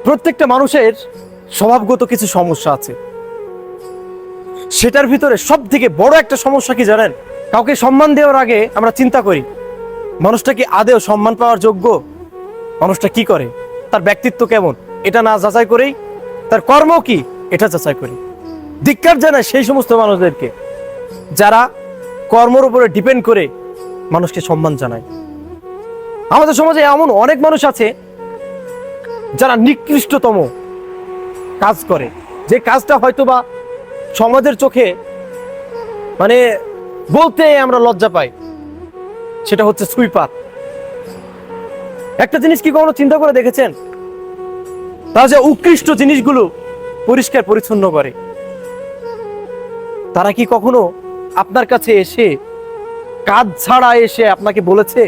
প্রত্যেকটা মানুষের স্বভাবগত কিছু সমস্যা আছে। সেটার ভিতরে সব থেকে বড় একটা সমস্যা কি জানেন? কাউকে সম্মান দেওয়ার আগে আমরা চিন্তা করি মানুষটা কি আদেও সম্মান পাওয়ার যোগ্য, মানুষটা কি করে, তার ব্যক্তিত্ব কেমন, এটা না যাচাই করেই তার কর্ম কি এটা যাচাই করি। ধিক্কার জানায় সেই সমস্ত মানুষদেরকে যারা কর্মের উপরে ডিপেন্ড করে মানুষকে সম্মান জানায়। আমাদের সমাজে এমন অনেক মানুষ আছে যারা নিকৃষ্টতম কাজ করে, যে কাজটা হয়তোবা সমাজের চোখে মানে বলতে আমরা লজ্জা পাই, সেটা হচ্ছে সুইপার। একটা জিনিস কি কখনো চিন্তা করে দেখেছেন? তারা যে উৎকৃষ্ট জিনিসগুলো পরিষ্কার পরিচ্ছন্ন করে, তারা কি কখনো আপনার কাছে এসে কাজ ছাড়া এসে আপনাকে বলেছে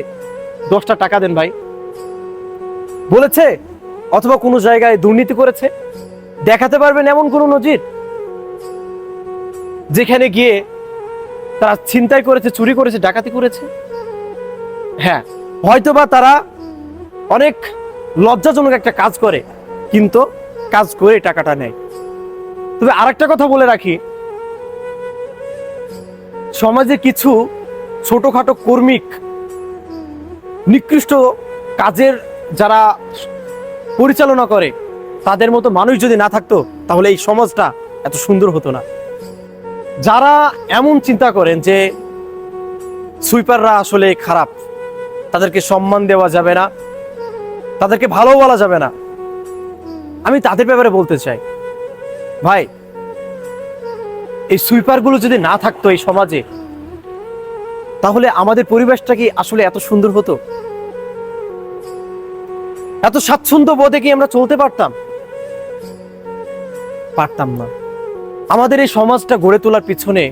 10টা টাকা দেন ভাই? বলেছে? অথবা কোনো জায়গায় দুর্নীতি করেছে? দেখাতে পারবেন এমন কোনো নজির যেখানে গিয়ে তারা ছিনতাই করেছে, চুরি করেছে, ডাকাতি করেছে? হ্যাঁ, হয়তোবা তারা অনেক লজ্জাজনক একটা কাজ করে, কিন্তু কাজ করে টাকাটা নেয়। তবে আরেকটা কথা বলে রাখি, সমাজে কিছু ছোটখাটো কর্মিক নিকৃষ্ট কাজের যারা পরিচালনা করে, তাদের মতো মানুষ যদি না থাকতো তাহলে এই সমাজটা এত সুন্দর হতো না। যারা এমন চিন্তা করেন যে সুইপাররা আসলে খারাপ, তাদেরকে সম্মান দেওয়া যাবে না, তাদেরকে ভালো বলা যাবে না, আমি তাদের ব্যাপারে বলতে চাই, ভাই এই সুইপারগুলো যদি না থাকতো এই সমাজে, তাহলে আমাদের পরিবেশটা কি আসলে এত সুন্দর হতো? এত স্বাচ্ছন্দ্য বোধে কি আমরা চলতে পারতাম? পারতাম না। আমাদের এই সমাজটা গড়ে তোলার পিছনে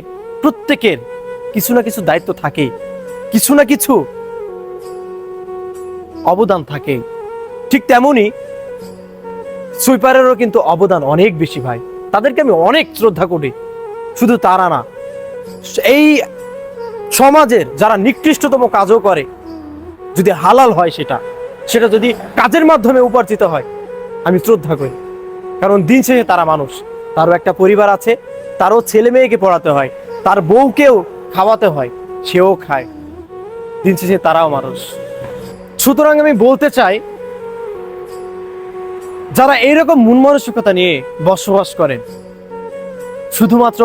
প্রত্যেকের কিছু না কিছু দায়িত্ব থাকে, কিছু না কিছু অবদান থাকে। ঠিক তেমনি সুইপারেরও কিন্তু অবদান অনেক বেশি ভাই, তাদেরকে আমি অনেক শ্রদ্ধা করি। শুধু তারা না, এই সমাজের যারা নিকৃষ্টতম কাজও করে, যদি হালাল হয় সেটা যদি কাজের মাধ্যমে উপার্জিত হয়, আমি শ্রদ্ধা করি। কারণ দিন শেষে তারা মানুষ, তারও একটা পরিবার আছে, তারও ছেলে মেয়েকে পড়াতে হয়, তার বউকেও খাওয়াতে হয়, সেও খায়, দিন শেষে তারাও মানুষ। সুতরাং আমি বলতে চাই, যারা এইরকম মন মানসিকতা নিয়ে বসবাস করেন, শুধুমাত্র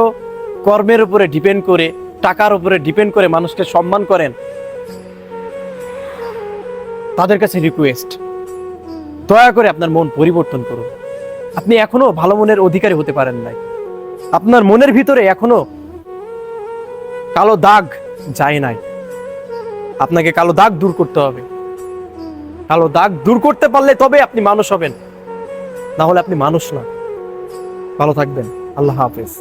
কর্মের উপরে ডিপেন্ড করে, টাকার উপরে ডিপেন্ড করে মানুষকে সম্মান করেন, তাদের কাছে রিকোয়েস্ট, দয়া করে আপনার মন পরিবর্তন করুন। আপনি এখনো ভালো মনের অধিকারী হতে পারেন নাই, আপনার মনের ভিতরে এখনো কালো দাগ যায় নাই। আপনাকে কালো দাগ দূর করতে হবে। কালো দাগ দূর করতে পারলে তবে আপনি মানুষ হবেন, না হলে আপনি মানুষ না। ভালো থাকবেন। আল্লাহ হাফেজ।